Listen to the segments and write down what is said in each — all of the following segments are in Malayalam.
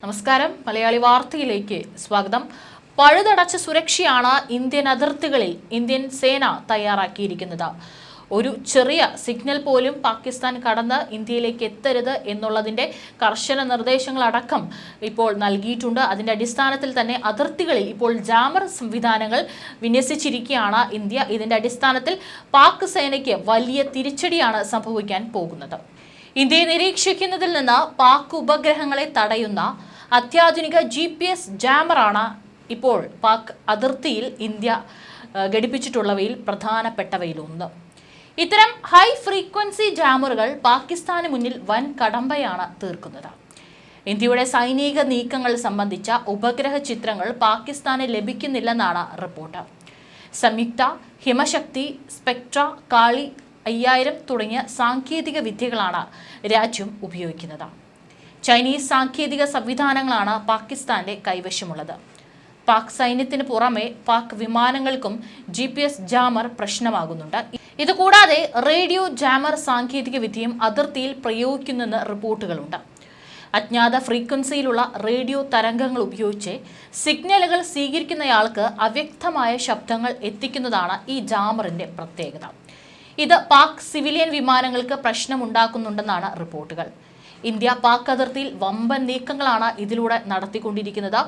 നമസ്കാരം മലയാളി വാർത്തയിലേക്ക് സ്വാഗതം. പഴുതടച്ച സുരക്ഷയാണ് ഇന്ത്യൻ അതിർത്തികളിൽ ഇന്ത്യൻ സേന തയ്യാറാക്കിയിരിക്കുന്നത്. ഒരു ചെറിയ സിഗ്നൽ പോലും പാകിസ്ഥാൻ കടന്ന് ഇന്ത്യയിലേക്ക് എത്തരുത് എന്നുള്ളതിന്റെ കർശന നിർദ്ദേശങ്ങളടക്കം ഇപ്പോൾ നൽകിയിട്ടുണ്ട്. അതിന്റെ അടിസ്ഥാനത്തിൽ തന്നെ അതിർത്തികളിൽ ഇപ്പോൾ ജാമർ സംവിധാനങ്ങൾ വിന്യസിച്ചിരിക്കുകയാണ് ഇന്ത്യ. ഇതിന്റെ അടിസ്ഥാനത്തിൽ പാക് സേനയ്ക്ക് വലിയ തിരിച്ചടിയാണ് സംഭവിക്കാൻ പോകുന്നത്. ഇന്ത്യയെ നിരീക്ഷിക്കുന്നതിൽ നിന്ന് പാക് ഉപഗ്രഹങ്ങളെ തടയുന്ന അത്യാധുനിക GPS ജാമറാണ് ഇപ്പോൾ പാക് അതിർത്തിയിൽ ഇന്ത്യ ഘടിപ്പിച്ചിട്ടുള്ളവയിൽ പ്രധാനപ്പെട്ടവയിലൊന്ന്. ഇത്തരം ഹൈ ഫ്രീക്വൻസി ജാമറുകൾ പാകിസ്ഥാന് മുന്നിൽ വൻ കടമ്പയാണ് തീർക്കുന്നത്. ഇന്ത്യയുടെ സൈനിക നീക്കങ്ങൾ സംബന്ധിച്ച ഉപഗ്രഹ ചിത്രങ്ങൾ പാകിസ്ഥാന് ലഭിക്കുന്നില്ലെന്നാണ് റിപ്പോർട്ട്. സംയുക്ത, ഹിമശക്തി, സ്പെക്ട്ര, കാളി 5000 തുടങ്ങിയ സാങ്കേതിക വിദ്യകളാണ് രാജ്യം ഉപയോഗിക്കുന്നത്. ചൈനീസ് സാങ്കേതിക സംവിധാനങ്ങളാണ് പാകിസ്ഥാന്റെ കൈവശമുള്ളത്. പാക് സൈന്യത്തിന് പുറമെ പാക് വിമാനങ്ങൾക്കും GPS ജാമർ പ്രശ്നമാകുന്നുണ്ട്. ഇതുകൂടാതെ റേഡിയോ ജാമർ സാങ്കേതിക വിദ്യയും അതിർത്തിയിൽ പ്രയോഗിക്കുന്നെന്ന് റിപ്പോർട്ടുകളുണ്ട്. അജ്ഞാത ഫ്രീക്വൻസിയിലുള്ള റേഡിയോ തരംഗങ്ങൾ ഉപയോഗിച്ച് സിഗ്നലുകൾ സ്വീകരിക്കുന്നയാൾക്ക് അവ്യക്തമായ ശബ്ദങ്ങൾ എത്തിക്കുന്നതാണ് ഈ ജാമറിന്റെ പ്രത്യേകത. ഇത് പാക് സിവിലിയൻ വിമാനങ്ങൾക്ക് പ്രശ്നമുണ്ടാക്കുന്നുണ്ടെന്നാണ് റിപ്പോർട്ടുകൾ. ഇന്ത്യ പാക് അതിർത്തിയിൽ വമ്പൻ നീക്കങ്ങളാണ് ഇതിലൂടെ നടത്തിക്കൊണ്ടിരിക്കുന്നത്.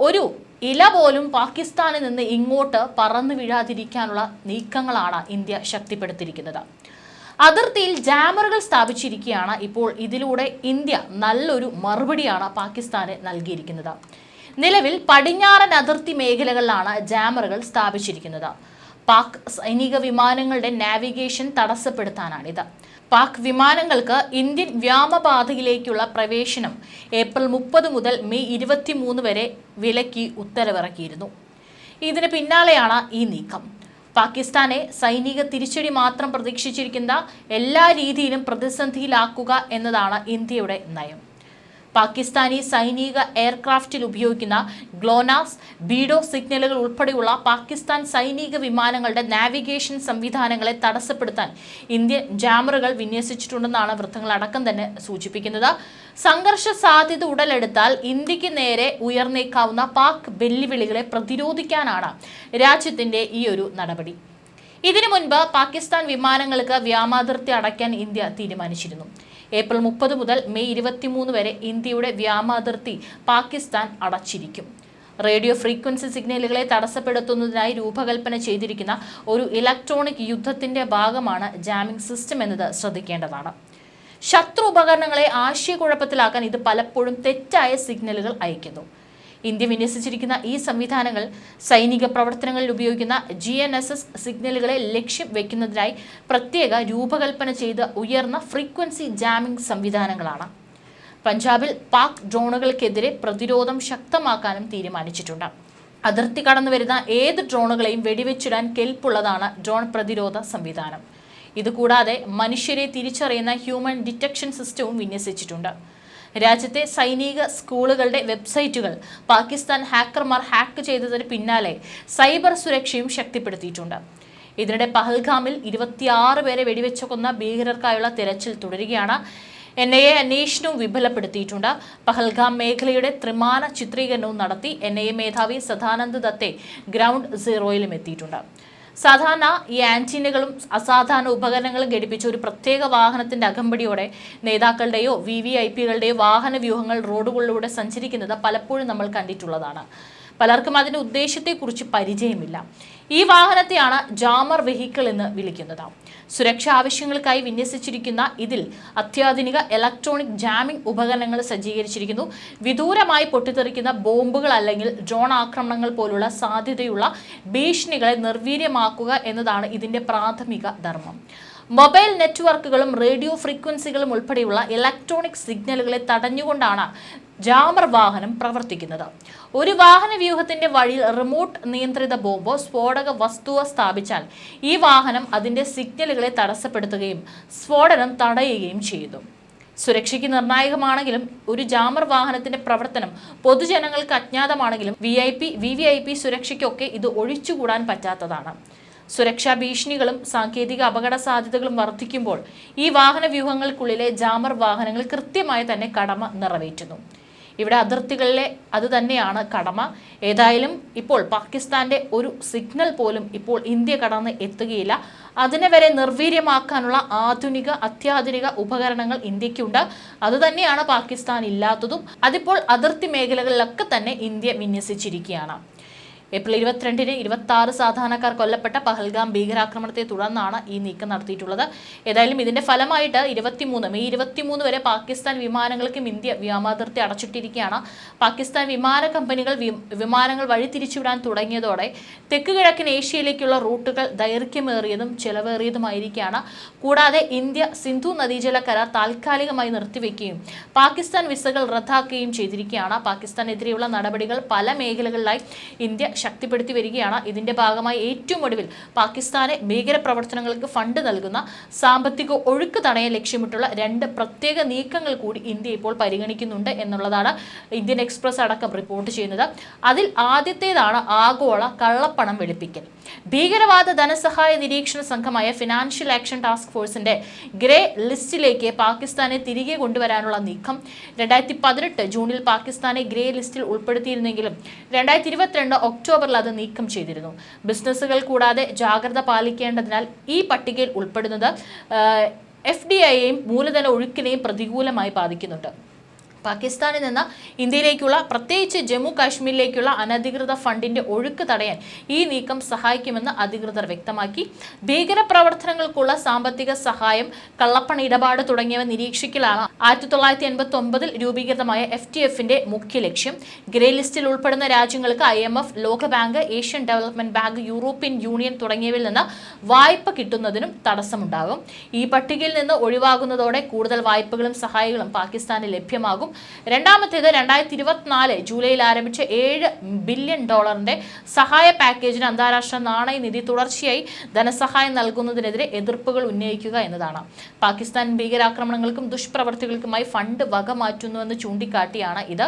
ഒരു ഇല പോലും പാകിസ്ഥാനിൽ നിന്ന് ഇങ്ങോട്ട് പറന്നു വീഴാതിരിക്കാനുള്ള നീക്കങ്ങളാണ് ഇന്ത്യ ശക്തിപ്പെടുത്തിയിരിക്കുന്നത്. അതിർത്തിയിൽ ജാമറുകൾ സ്ഥാപിച്ചിരിക്കുകയാണ്. ഇപ്പോൾ ഇതിലൂടെ ഇന്ത്യ നല്ലൊരു മറുപടിയാണ് പാകിസ്ഥാന് നൽകിയിരിക്കുന്നത്. നിലവിൽ പടിഞ്ഞാറൻ അതിർത്തി മേഖലകളിലാണ് ജാമറുകൾ സ്ഥാപിച്ചിരിക്കുന്നത്. പാക് സൈനിക വിമാനങ്ങളുടെ നാവിഗേഷൻ തടസ്സപ്പെടുത്താനാണിത്. പാക് വിമാനങ്ങൾക്ക് ഇന്ത്യൻ വ്യോമപാതയിലേക്കുള്ള പ്രവേശനം ഏപ്രിൽ 30 മുതൽ മെയ് 23 വരെ വിലക്കി ഉത്തരവിറക്കിയിരുന്നു. ഇതിന് പിന്നാലെയാണ് ഈ നീക്കം. പാകിസ്ഥാനെ സൈനിക തിരിച്ചടി മാത്രം പ്രതീക്ഷിച്ചിരിക്കുന്ന എല്ലാ രീതിയിലും പ്രതിസന്ധിയിലാക്കുക എന്നതാണ് ഇന്ത്യയുടെ നയം. പാകിസ്ഥാനി സൈനിക എയർക്രാഫ്റ്റിൽ ഉപയോഗിക്കുന്ന ഗ്ലോനാസ്, ബീഡോ സിഗ്നലുകൾ ഉൾപ്പെടെയുള്ള പാകിസ്ഥാൻ സൈനിക വിമാനങ്ങളുടെ നാവിഗേഷൻ സംവിധാനങ്ങളെ തടസ്സപ്പെടുത്താൻ ഇന്ത്യൻ ജാമറുകൾ വിന്യസിച്ചിട്ടുണ്ടെന്നാണ് വൃത്തങ്ങളടക്കം തന്നെ സൂചിപ്പിക്കുന്നത്. സംഘർഷ സാധ്യത ഉടലെടുത്താൽ ഇന്ത്യക്ക് നേരെ ഉയർന്നേക്കാവുന്ന പാക് വെല്ലുവിളികളെ പ്രതിരോധിക്കാനാണ് രാജ്യത്തിന്റെ ഈ ഒരു നടപടി. ഇതിനു മുൻപ് പാകിസ്ഥാൻ വിമാനങ്ങൾക്ക് വ്യോമാതിർത്തി അടയ്ക്കാൻ ഇന്ത്യ തീരുമാനിച്ചിരുന്നു. ഏപ്രിൽ 30 മുതൽ മെയ് 23 വരെ ഇന്ത്യയുടെ വ്യോമാതിർത്തി പാകിസ്ഥാൻ അടച്ചിരിക്കും. റേഡിയോ ഫ്രീക്വൻസി സിഗ്നലുകളെ തടസ്സപ്പെടുത്തുന്നതിനായി രൂപകൽപ്പന ചെയ്തിരിക്കുന്ന ഒരു ഇലക്ട്രോണിക് യുദ്ധത്തിന്റെ ഭാഗമാണ് ജാമിംഗ് സിസ്റ്റം എന്നത് ശ്രദ്ധിക്കേണ്ടതാണ്. ശത്രു ഉപകരണങ്ങളെ ആശയക്കുഴപ്പത്തിലാക്കാൻ ഇത് പലപ്പോഴും തെറ്റായ സിഗ്നലുകൾ അയക്കുന്നു. ഇന്ത്യ വിന്യസിച്ചിരിക്കുന്ന ഈ സംവിധാനങ്ങൾ സൈനിക പ്രവർത്തനങ്ങളിൽ ഉപയോഗിക്കുന്ന GNSS സിഗ്നലുകളെ ലക്ഷ്യം വെക്കുന്നതിനായി പ്രത്യേക രൂപകൽപ്പന ചെയ്ത ഉയർന്ന ഫ്രീക്വൻസി ജാമിംഗ് സംവിധാനങ്ങളാണ്. പഞ്ചാബിൽ പാക് ഡ്രോണുകൾക്കെതിരെ പ്രതിരോധം ശക്തമാക്കാനും തീരുമാനിച്ചിട്ടുണ്ട്. അതിർത്തി കടന്നു വരുന്ന ഏത് ഡ്രോണുകളെയും വെടിവെച്ചിടാൻ കെൽപ്പുള്ളതാണ് ഡ്രോൺ പ്രതിരോധ സംവിധാനം. ഇതുകൂടാതെ മനുഷ്യരെ തിരിച്ചറിയുന്ന ഹ്യൂമൻ ഡിറ്റക്ഷൻ സിസ്റ്റവും വിന്യസിച്ചിട്ടുണ്ട്. രാജ്യത്തെ സൈനിക സ്കൂളുകളുടെ വെബ്സൈറ്റുകൾ പാകിസ്ഥാൻ ഹാക്കർമാർ ഹാക്ക് ചെയ്തതിന് പിന്നാലെ സൈബർ സുരക്ഷയും ശക്തിപ്പെടുത്തിയിട്ടുണ്ട്. ഇതിനിടെ പഹൽഗാമിൽ 26 പേരെ വെടിവെച്ച് കൊന്ന ഭീകരർക്കായുള്ള തിരച്ചിൽ തുടരുകയാണ്. NIA അന്വേഷണവും വിപുലപ്പെടുത്തിയിട്ടുണ്ട്. പഹൽഗാം മേഖലയുടെ ത്രിമാന ചിത്രീകരണവും നടത്തി. NIA മേധാവി സദാനന്ദ് ദത്തെ ഗ്രൗണ്ട് സീറോയിലും എത്തിയിട്ടുണ്ട്. സാധാരണ ഈ ആന്റിനകളും അസാധാരണ ഉപകരണങ്ങളും ഘടിപ്പിച്ച ഒരു പ്രത്യേക വാഹനത്തിന്റെ അകമ്പടിയോടെ നേതാക്കളുടെയോ VVIPകളുടെയോ വാഹന വ്യൂഹങ്ങൾ റോഡുകളിലൂടെ സഞ്ചരിക്കുന്നത് പലപ്പോഴും നമ്മൾ കണ്ടിട്ടുള്ളതാണ്. പലർക്കും അതിന്റെ ഉദ്ദേശത്തെക്കുറിച്ച് പരിചയമില്ല. ഈ വാഹനത്തെയാണ് ജാമർ വെഹിക്കിൾ എന്ന് വിളിക്കുന്നത്. സുരക്ഷാ ആവശ്യങ്ങൾക്കായി വിന്യസിച്ചിരിക്കുന്ന ഇതിൽ അത്യാധുനിക ഇലക്ട്രോണിക് ജാമിംഗ് ഉപകരണങ്ങൾ സജ്ജീകരിച്ചിരിക്കുന്നു. വിദൂരമായി പൊട്ടിത്തെറിക്കുന്ന ബോംബുകൾ അല്ലെങ്കിൽ ഡ്രോൺ ആക്രമണങ്ങൾ പോലുള്ള സാധ്യതയുള്ള ഭീഷണികളെ നിർവീര്യമാക്കുക എന്നതാണ് ഇതിന്റെ പ്രാഥമിക ധർമ്മം. മൊബൈൽ നെറ്റ്വർക്കുകളും റേഡിയോ ഫ്രീക്വൻസികളും ഉൾപ്പെടെയുള്ള ഇലക്ട്രോണിക് സിഗ്നലുകളെ തടഞ്ഞുകൊണ്ടാണ് ജാമർ വാഹനം പ്രവർത്തിക്കുന്നത്. ഒരു വാഹന വ്യൂഹത്തിന്റെ വഴിയിൽ റിമോട്ട് നിയന്ത്രിത ബോംബോ സ്ഫോടക വസ്തുവോ സ്ഥാപിച്ചാൽ ഈ വാഹനം അതിന്റെ സിഗ്നലുകളെ തടസ്സപ്പെടുത്തുകയും സ്ഫോടനം തടയുകയും ചെയ്യുന്നു. സുരക്ഷയ്ക്ക് നിർണായകമാണെങ്കിലും ഒരു ജാമർ വാഹനത്തിന്റെ പ്രവർത്തനം പൊതുജനങ്ങൾക്ക് അജ്ഞാതമാണെങ്കിലും VVIP സുരക്ഷയ്ക്കൊക്കെ ഇത് ഒഴിച്ചുകൂടാൻ പറ്റാത്തതാണ്. സുരക്ഷാ ഭീഷണികളും സാങ്കേതിക അപകട സാധ്യതകളും വർദ്ധിക്കുമ്പോൾ ഈ വാഹന വ്യൂഹങ്ങൾക്കുള്ളിലെ ജാമർ വാഹനങ്ങൾ കൃത്യമായി തന്നെ കടമ നിറവേറ്റുന്നു. ഇവിടെ അതിർത്തികളിലെ അത് തന്നെയാണ് കടമ. ഏതായാലും ഇപ്പോൾ പാകിസ്ഥാന്റെ ഒരു സിഗ്നൽ പോലും ഇപ്പോൾ ഇന്ത്യ കടന്ന് എത്തുകയില്ല. അതിനെ വരെ നിർവീര്യമാക്കാനുള്ള അത്യാധുനിക ഉപകരണങ്ങൾ ഇന്ത്യക്കുണ്ട്. അതുതന്നെയാണ് പാകിസ്ഥാൻ ഇല്ലാത്തതും. അതിപ്പോൾ അതിർത്തി മേഖലകളിലൊക്കെ തന്നെ ഇന്ത്യ വിന്യസിച്ചിരിക്കുകയാണ്. ഏപ്രിൽ 22-ന് 26 സാധാരണക്കാർ കൊല്ലപ്പെട്ട പഹൽഗാം ഭീകരാക്രമണത്തെ തുടർന്നാണ് ഈ നീക്കം നടത്തിയിട്ടുള്ളത്. ഏതായാലും ഇതിന്റെ ഫലമായിട്ട് മെയ് 23 വരെ പാകിസ്ഥാൻ വിമാനങ്ങൾക്കും ഇന്ത്യ വ്യോമാതിർത്തി അടച്ചിട്ടിരിക്കുകയാണ്. പാകിസ്ഥാൻ വിമാന കമ്പനികൾ വിമാനങ്ങൾ വഴിതിരിച്ചുവിടാൻ തുടങ്ങിയതോടെ തെക്ക് കിഴക്കൻ ഏഷ്യയിലേക്കുള്ള റൂട്ടുകൾ ദൈർഘ്യമേറിയതും ചെലവേറിയതുമായിരിക്കുകയാണ്. കൂടാതെ ഇന്ത്യ സിന്ധു നദീജല കരാർ താൽക്കാലികമായി നിർത്തിവെക്കുകയും പാകിസ്ഥാൻ വിസകൾ റദ്ദാക്കുകയും ചെയ്തിരിക്കുകയാണ്. പാകിസ്ഥാനെതിരെയുള്ള നടപടികൾ പല മേഖലകളിലായി ഇന്ത്യ ശക്തിപ്പെടുത്തി വരികയാണ്. ഇതിന്റെ ഭാഗമായി ഏറ്റവും ഒടുവിൽ പാകിസ്ഥാനെ ഭീകരപ്രവർത്തനങ്ങൾക്ക് ഫണ്ട് നൽകുന്ന സാമ്പത്തിക ഒഴുക്ക് തടയാൻ ലക്ഷ്യമിട്ടുള്ള 2 പ്രത്യേക നീക്കങ്ങൾ കൂടി ഇന്ത്യ ഇപ്പോൾ പരിഗണിക്കുന്നുണ്ട് എന്നുള്ളതാണ് ഇന്ത്യൻ എക്സ്പ്രസ് അടക്കം റിപ്പോർട്ട് ചെയ്യുന്നത്. അതിൽ ആദ്യത്തേതാണ് ആഗോള കള്ളപ്പണം വെളുപ്പിക്കൽ. ഭീകരവാദ ധനസഹായ നിരീക്ഷണ സംഘമായ ഫിനാൻഷ്യൽ ആക്ഷൻ ടാസ്ക് ഫോഴ്സിന്റെ ഗ്രേ ലിസ്റ്റിലേക്ക് പാകിസ്ഥാനെ തിരികെ കൊണ്ടുവരാനുള്ള നീക്കം. 2018 ജൂണിൽ പാകിസ്ഥാനെ ഗ്രേ ലിസ്റ്റിൽ ഉൾപ്പെടുത്തിയിരുന്നെങ്കിലും 2022 ഒക്ടോബറിൽ അത് നീക്കം ചെയ്തിരുന്നു. ബിസിനസ്സുകൾ കൂടാതെ ജാഗ്രത പാലിക്കേണ്ടതിനാൽ ഈ പട്ടികയിൽ ഉൾപ്പെടുന്നത് FDIയെയും മൂലധന ഒഴുക്കിനെയും പ്രതികൂലമായി ബാധിക്കുന്നുണ്ട്. പാകിസ്ഥാനിൽ നിന്ന് ഇന്ത്യയിലേക്കുള്ള, പ്രത്യേകിച്ച് ജമ്മു കാശ്മീരിലേക്കുള്ള അനധികൃത ഫണ്ടിന്റെ ഒഴുക്ക് തടയാൻ ഈ നീക്കം സഹായിക്കുമെന്ന് അധികൃതർ വ്യക്തമാക്കി. ഭീകരപ്രവർത്തനങ്ങൾക്കുള്ള സാമ്പത്തിക സഹായം, കള്ളപ്പണ ഇടപാട് തുടങ്ങിയവ നിരീക്ഷിക്കലാണ് 1989 രൂപീകൃതമായ FTFന്റെ മുഖ്യ ലക്ഷ്യം. ഗ്രേ ലിസ്റ്റിൽ ഉൾപ്പെടുന്ന രാജ്യങ്ങൾക്ക് IMF, ലോകബാങ്ക്, Asian development bank, European union തുടങ്ങിയവയിൽ നിന്ന് വായ്പ കിട്ടുന്നതിനും തടസ്സമുണ്ടാകും. ഈ പട്ടികയിൽ നിന്ന് ഒഴിവാകുന്നതോടെ കൂടുതൽ വായ്പകളും സഹായങ്ങളും പാകിസ്ഥാന് ലഭ്യമാകും. രണ്ടാമത്തേത് 2024 ജൂലൈയിൽ ആരംഭിച്ച $7 ബില്യൺ സഹായ പാക്കേജിന് അന്താരാഷ്ട്ര നാണയനിധി തുടർച്ചയായി ധനസഹായം നൽകുന്നതിനെതിരെ എതിർപ്പുകൾ ഉന്നയിക്കുക എന്നതാണ്. പാകിസ്ഥാൻ ഭീകരാക്രമണങ്ങൾക്കും ദുഷ്പ്രവർത്തികൾക്കുമായി ഫണ്ട് വക മാറ്റുന്നുവെന്ന് ചൂണ്ടിക്കാട്ടിയാണ് ഇത്.